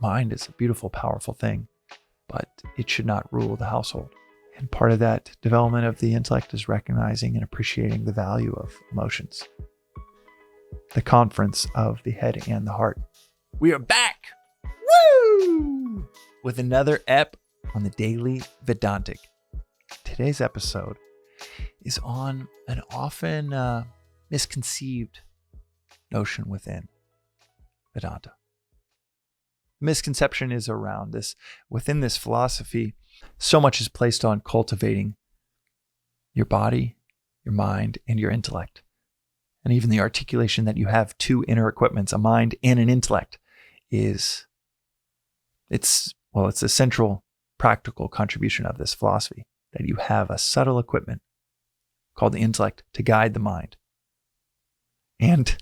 mind is a beautiful, powerful thing, but it should not rule the household. And part of that development of the intellect is recognizing and appreciating the value of emotions. The conference of the head and the heart. We are back! Woo! With another ep on the Daily Vedantic. Today's episode is on an often misconceived notion within Vedanta. The misconception is around this. Within this philosophy, so much is placed on cultivating your body, your mind, and your intellect. And even the articulation that you have two inner equipments, a mind and an intellect, it's a central practical contribution of this philosophy, that you have a subtle equipment called the intellect to guide the mind. And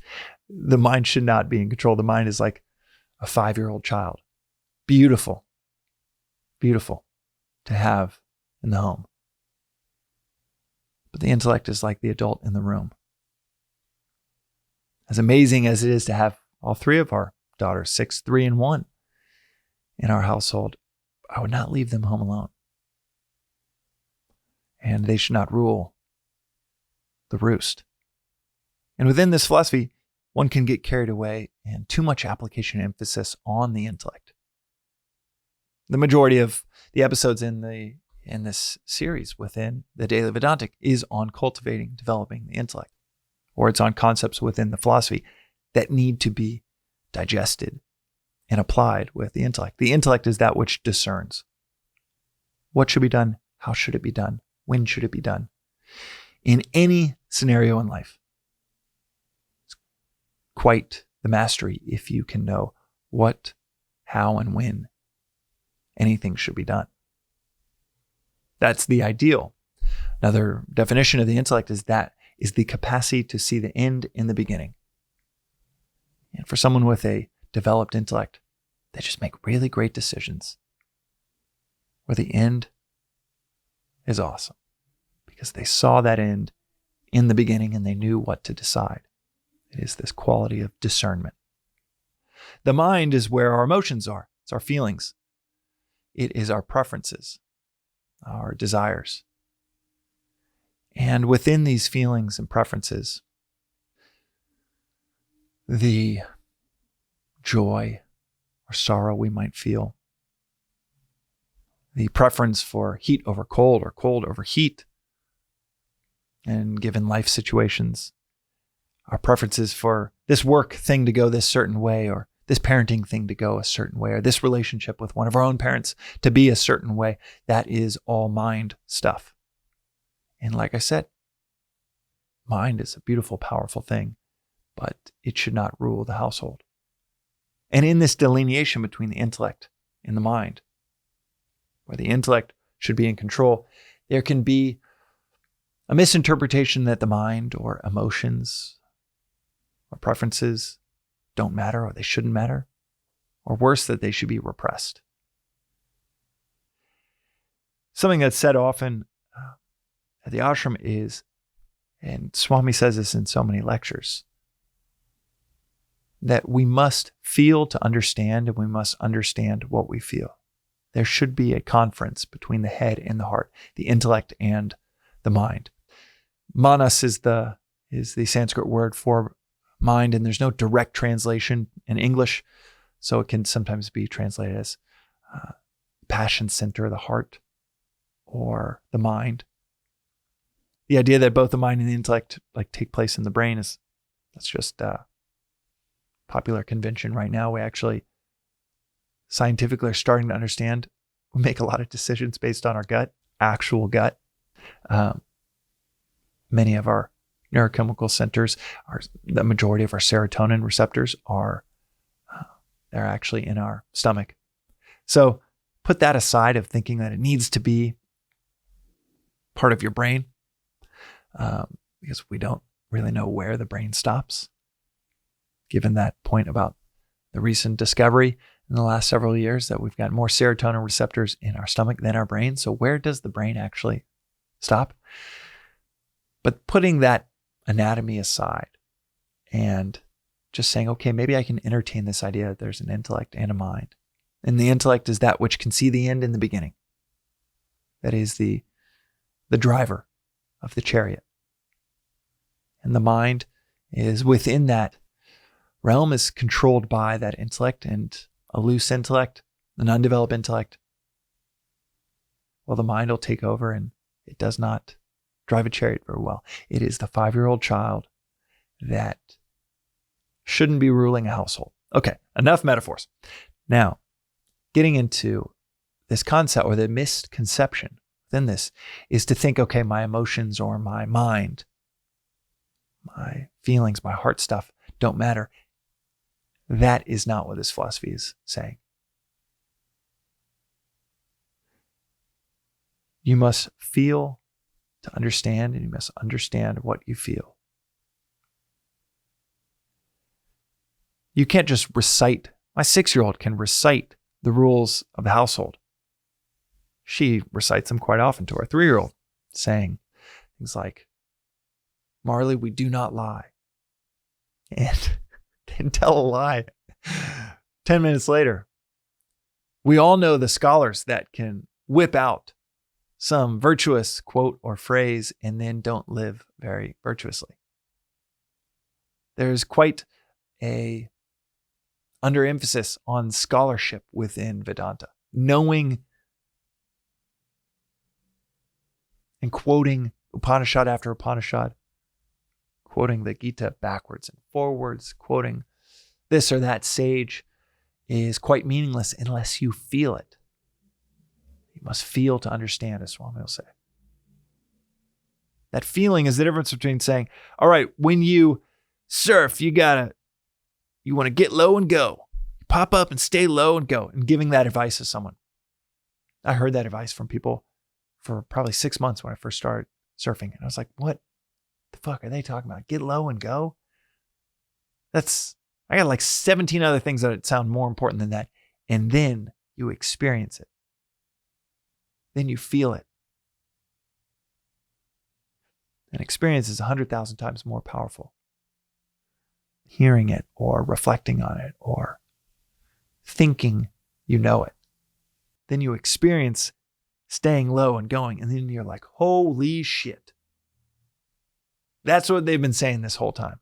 the mind should not be in control. The mind is like a 5-year-old child. Beautiful to have in the home. But the intellect is like the adult in the room. As amazing as it is to have all three of our daughters, 6, 3, and 1, in our household, I would not leave them home alone. And they should not rule the roost. And within this philosophy, one can get carried away and too much application and emphasis on the intellect. The majority of the episodes in this series within the Daily Vedantic is on cultivating, developing the intellect, or it's on concepts within the philosophy that need to be digested and applied with the intellect. The intellect is that which discerns what should be done, how should it be done, when should it be done, in any scenario in life. It's quite the mastery if you can know what, how, and when anything should be done. That's the ideal. Another definition of the intellect is the capacity to see the end in the beginning. And for someone with a developed intellect, they just make really great decisions where the end is awesome because they saw that end in the beginning and they knew what to decide. It is this quality of discernment. The mind is where our emotions are. It's our feelings. It is our preferences, our desires. And within these feelings and preferences, the joy or sorrow we might feel, the preference for heat over cold or cold over heat, and given life situations, our preferences for this work thing to go this certain way, or this parenting thing to go a certain way, or this relationship with one of our own parents to be a certain way, that is all mind stuff. And like I said, mind is a beautiful, powerful thing, but it should not rule the household. And in this delineation between the intellect and the mind, where the intellect should be in control, there can be a misinterpretation that the mind or emotions or preferences don't matter or they shouldn't matter, or worse, that they should be repressed. Something that's said often at the ashram is, and Swami says this in so many lectures, that we must feel to understand and we must understand what we feel. There should be a conference between the head and the heart, the intellect and the mind. Manas is the Sanskrit word for mind, and there's no direct translation in English, so it can sometimes be translated as passion center, the heart, or the mind. The idea that both the mind and the intellect take place in the brain that's just popular convention right now. We actually scientifically are starting to understand we make a lot of decisions based on our gut, actual gut. Many of our neurochemical centers, the majority of our serotonin receptors they're actually in our stomach. So put that aside of thinking that it needs to be part of your brain, because we don't really know where the brain stops. Given that point about the recent discovery in the last several years that we've got more serotonin receptors in our stomach than our brain. So where does the brain actually stop? But putting that anatomy aside and just saying, okay, maybe I can entertain this idea that there's an intellect and a mind. And the intellect is that which can see the end in the beginning. That is the driver of the chariot. And the mind is within that realm, is controlled by that intellect, and a loose intellect, an undeveloped intellect, well, the mind will take over, and it does not drive a chariot very well. It is the 5-year-old child that shouldn't be ruling a household. Okay, enough metaphors. Now, getting into this concept, or the misconception within this, is to think, okay, my emotions or my mind, my feelings, my heart stuff don't matter. That is not what this philosophy is saying. You must feel to understand, and you must understand what you feel. You can't just recite. My 6-year-old can recite the rules of the household. She recites them quite often to our 3-year-old, saying things like, Marley, we do not lie. And then tell a lie. 10 minutes later, we all know the scholars that can whip out some virtuous quote or phrase and then don't live very virtuously. There's quite a underemphasis on scholarship within Vedanta. Knowing and quoting Upanishad after Upanishad, quoting the Gita backwards and forwards, quoting this or that sage is quite meaningless unless you feel it. You must feel to understand, as Swami will say. That feeling is the difference between saying, all right, when you surf, you want to get low and go. Pop up and stay low and go, and giving that advice to someone. I heard that advice from people for probably 6 months when I first started surfing. And I was like, what the fuck are they talking about? Get low and go? I got like 17 other things that sound more important than that. And then you experience it. Then you feel it. An experience is 100,000 times more powerful. Hearing it or reflecting on it or thinking you know it. Then you experience staying low and going, and then you're like, holy shit. That's what they've been saying this whole time.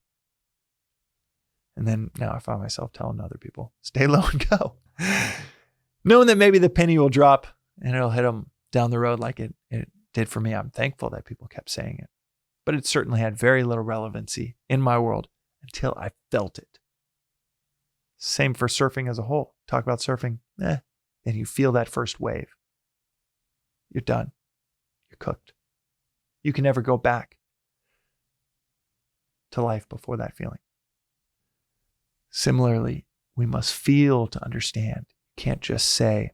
And then now I find myself telling other people, stay low and go. Knowing that maybe the penny will drop and it'll hit them down the road like it did for me. I'm thankful that people kept saying it. But it certainly had very little relevancy in my world until I felt it. Same for surfing as a whole. Talk about surfing, then you feel that first wave. You're done. You're cooked. You can never go back to life before that feeling. Similarly, we must feel to understand. You can't just say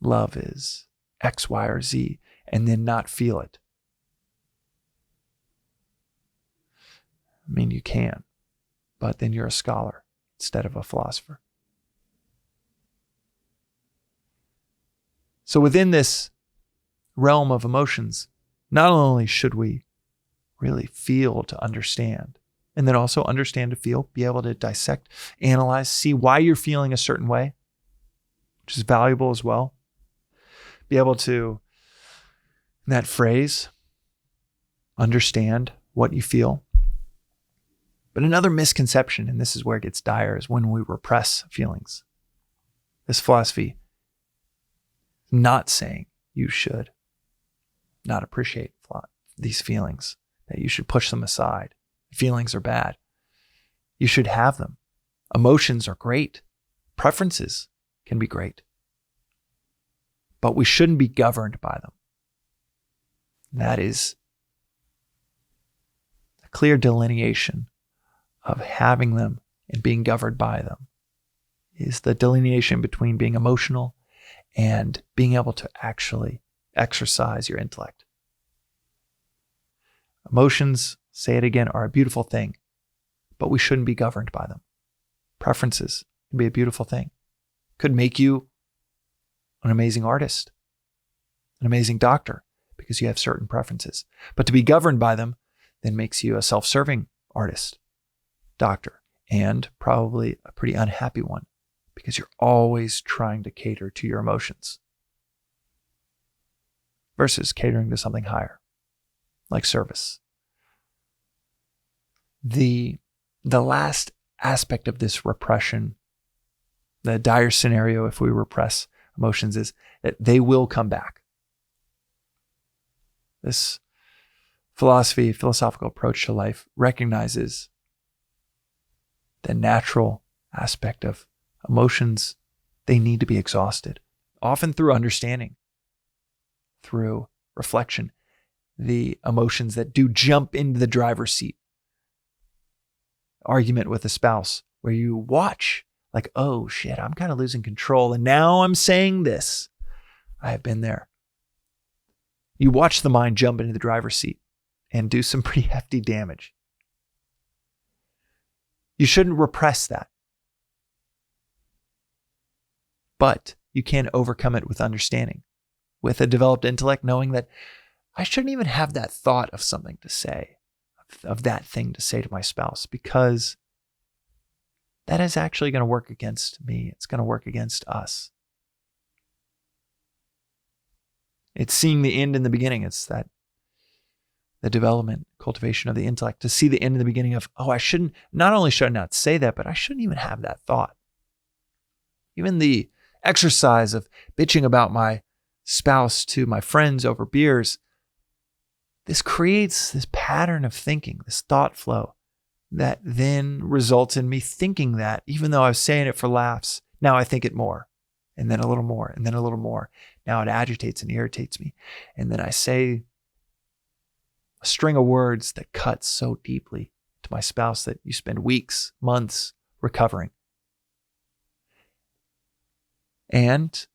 love is X, Y, or Z and then not feel it. I mean, you can, but then you're a scholar instead of a philosopher. So within this realm of emotions, not only should we really feel to understand, and then also understand to feel, be able to dissect, analyze, see why you're feeling a certain way, which is valuable as well. Be able to, in that phrase, understand what you feel. But another misconception, and this is where it gets dire, is when we repress feelings. This philosophy is not saying you should not appreciate these feelings, that you should push them aside. Feelings are bad. You should have them. Emotions are great. Preferences can be great. But we shouldn't be governed by them. That is a clear delineation of having them and being governed by them. Is the delineation between being emotional and being able to actually exercise your intellect. Emotions, say it again, are a beautiful thing, but we shouldn't be governed by them. Preferences can be a beautiful thing. Could make you an amazing artist, an amazing doctor, because you have certain preferences. But to be governed by them then makes you a self-serving artist, doctor, and probably a pretty unhappy one, because you're always trying to cater to your emotions versus catering to something higher, like service. The last aspect of this repression, the dire scenario if we repress emotions, is that they will come back. This philosophical approach to life recognizes the natural aspect of emotions. They need to be exhausted, often through understanding, through reflection. The emotions that do jump into the driver's seat. Argument with a spouse where you watch like, oh shit, I'm kind of losing control. And now I'm saying this. I have been there. You watch the mind jump into the driver's seat and do some pretty hefty damage. You shouldn't repress that. But you can overcome it with understanding, with a developed intellect, knowing that I shouldn't even have that thought of something to say, of that thing to say to my spouse, because that is actually going to work against me. It's going to work against us. It's seeing the end in the beginning. It's that the development, cultivation of the intellect, to see the end in the beginning of, oh, not only should I not say that, but I shouldn't even have that thought. Even the exercise of bitching about my spouse to my friends over beers, this creates this pattern of thinking, this thought flow that then results in me thinking that, even though I was saying it for laughs, now I think it more, and then a little more, and then a little more. Now it agitates and irritates me. And then I say a string of words that cut so deeply to my spouse that you spend weeks, months recovering. And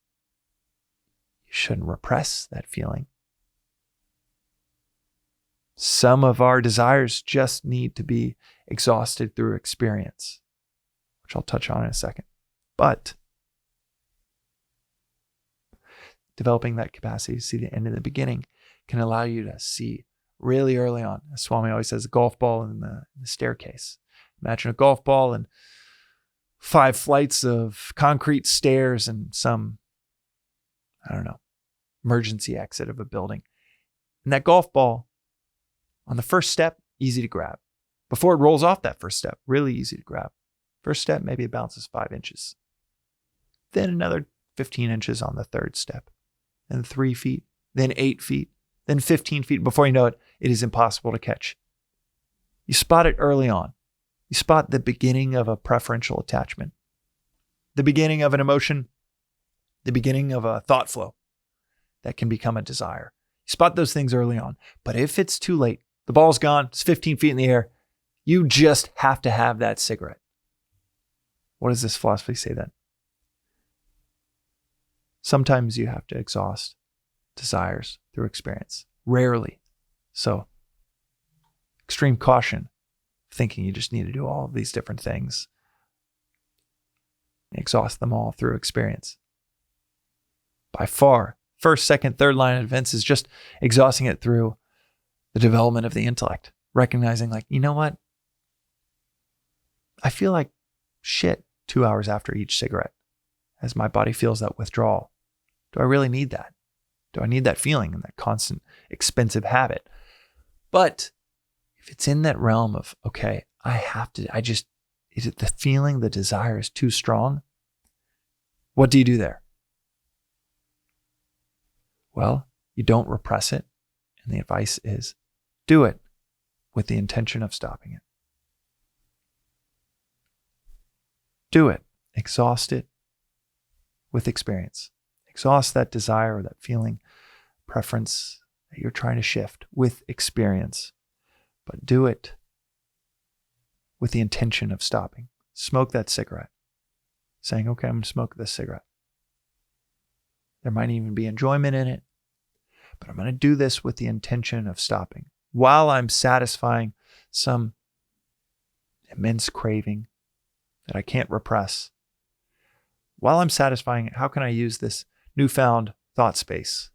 you shouldn't repress that feeling. Some of our desires just need to be exhausted through experience, which I'll touch on in a second. But developing that capacity to see the end in the beginning can allow you to see really early on. As Swami always says, a golf ball in the staircase. Imagine a golf ball and 5 flights of concrete stairs and some, emergency exit of a building. And that golf ball, on the first step, easy to grab. Before it rolls off that first step, really easy to grab. First step, maybe it bounces 5 inches. Then another 15 inches on the third step. Then 3 feet, then 8 feet, then 15 feet. Before you know it, it is impossible to catch. You spot it early on. You spot the beginning of a preferential attachment, the beginning of an emotion, the beginning of a thought flow that can become a desire. You spot those things early on. But if it's too late, the ball's gone, it's 15 feet in the air, you just have to have that cigarette. What does this philosophy say then? Sometimes you have to exhaust desires through experience. Rarely. So, extreme caution, thinking you just need to do all of these different things. Exhaust them all through experience. By far, first, second, third line of defense is just exhausting it through the development of the intellect. Recognizing like, you know what? I feel like shit 2 hours after each cigarette as my body feels that withdrawal. Do I really need that? Do I need that feeling and that constant expensive habit? But if it's in that realm of, okay, is it the feeling, the desire is too strong? What do you do there? Well, you don't repress it. And the advice is do it with the intention of stopping it. Do it. Exhaust it with experience. Exhaust that desire or that feeling, preference that you're trying to shift with experience. But do it with the intention of stopping. Smoke that cigarette. Saying, okay, I'm going to smoke this cigarette. There might even be enjoyment in it, but I'm going to do this with the intention of stopping while I'm satisfying some immense craving that I can't repress. While I'm satisfying it, how can I use this newfound thought space?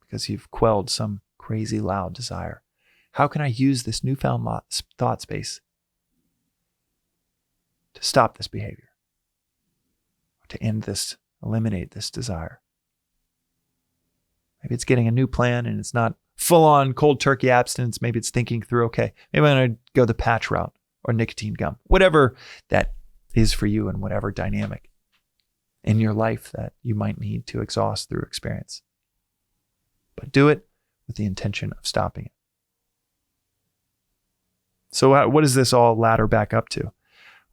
Because you've quelled some crazy loud desire. How can I use this newfound thought space to stop this behavior? to eliminate this desire. Maybe it's getting a new plan and it's not full-on cold turkey abstinence. Maybe it's thinking through, okay, maybe I'm going to go the patch route or nicotine gum, whatever that is for you and whatever dynamic in your life that you might need to exhaust through experience. But do it with the intention of stopping it. So what does this all ladder back up to?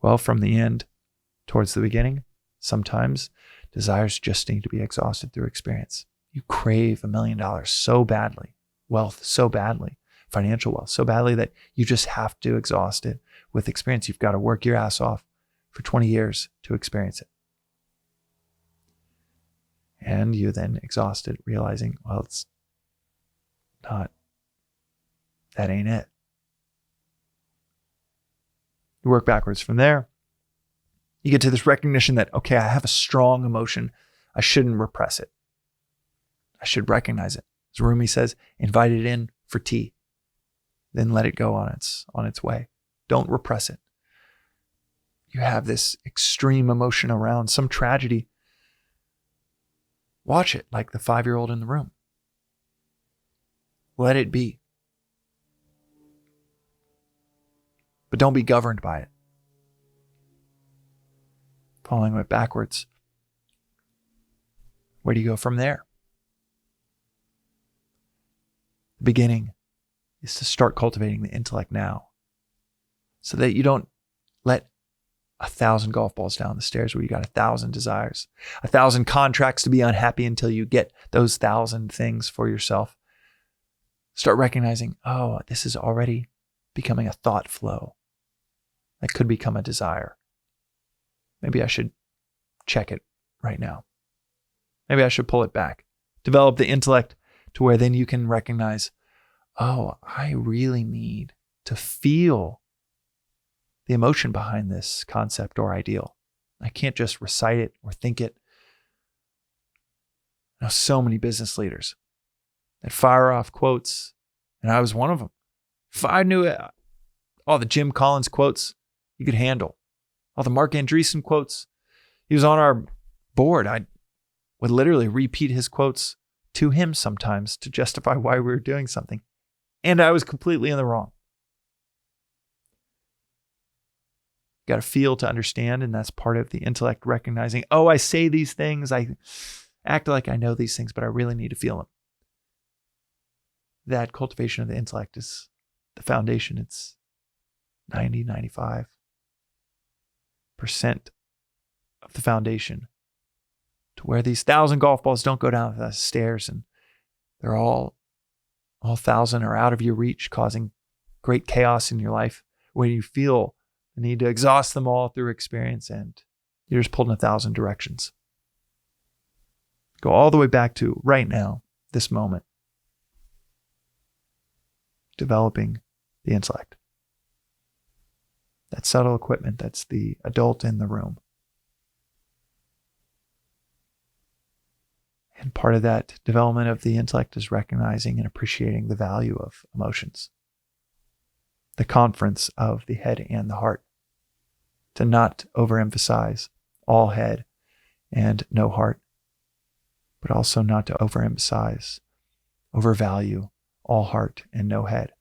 Well, from the end towards the beginning, sometimes desires just need to be exhausted through experience. You crave $1 million so badly, wealth so badly, financial wealth so badly that you just have to exhaust it with experience. You've got to work your ass off for 20 years to experience it. And you then exhaust it, realizing, well, it's not, that ain't it. You work backwards from there. You get to this recognition that, okay, I have a strong emotion. I shouldn't repress it. I should recognize it. As Rumi says, invite it in for tea. Then let it go on its way. Don't repress it. You have this extreme emotion around some tragedy. Watch it like the 5-year-old in the room. Let it be. But don't be governed by it. Following it backwards. Where do you go from there? The beginning is to start cultivating the intellect now, so that you don't let 1,000 golf balls down the stairs where you got 1,000 desires, 1,000 contracts to be unhappy until you get those 1,000 things for yourself. Start recognizing, oh, this is already becoming a thought flow that could become a desire. Maybe I should check it right now. Maybe I should pull it back. Develop the intellect to where then you can recognize, oh, I really need to feel the emotion behind this concept or ideal. I can't just recite it or think it. I know so many business leaders that fire off quotes, and I was one of them. If I knew all the Jim Collins quotes you could handle, all the Mark Andreessen quotes, he was on our board. I would literally repeat his quotes to him sometimes to justify why we were doing something. And I was completely in the wrong. You got to feel to understand, and that's part of the intellect recognizing, oh, I say these things, I act like I know these things, but I really need to feel them. That cultivation of the intellect is the foundation. It's 95% of the foundation to where these 1,000 golf balls don't go down the stairs and they're all 1,000 are out of your reach, causing great chaos in your life when you feel the need to exhaust them all through experience and you're just pulled in 1,000 directions. Go all the way back to right now, this moment. Developing the intellect. That subtle equipment, that's the adult in the room. And part of that development of the intellect is recognizing and appreciating the value of emotions. The conference of the head and the heart. To not overemphasize all head and no heart, but also not to overemphasize, overvalue all heart and no head.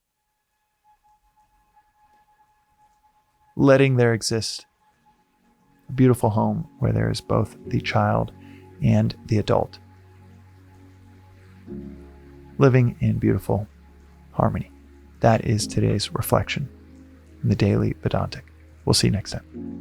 Letting there exist a beautiful home where there is both the child and the adult. Living in beautiful harmony. That is today's reflection in the Daily Vedantic. We'll see you next time.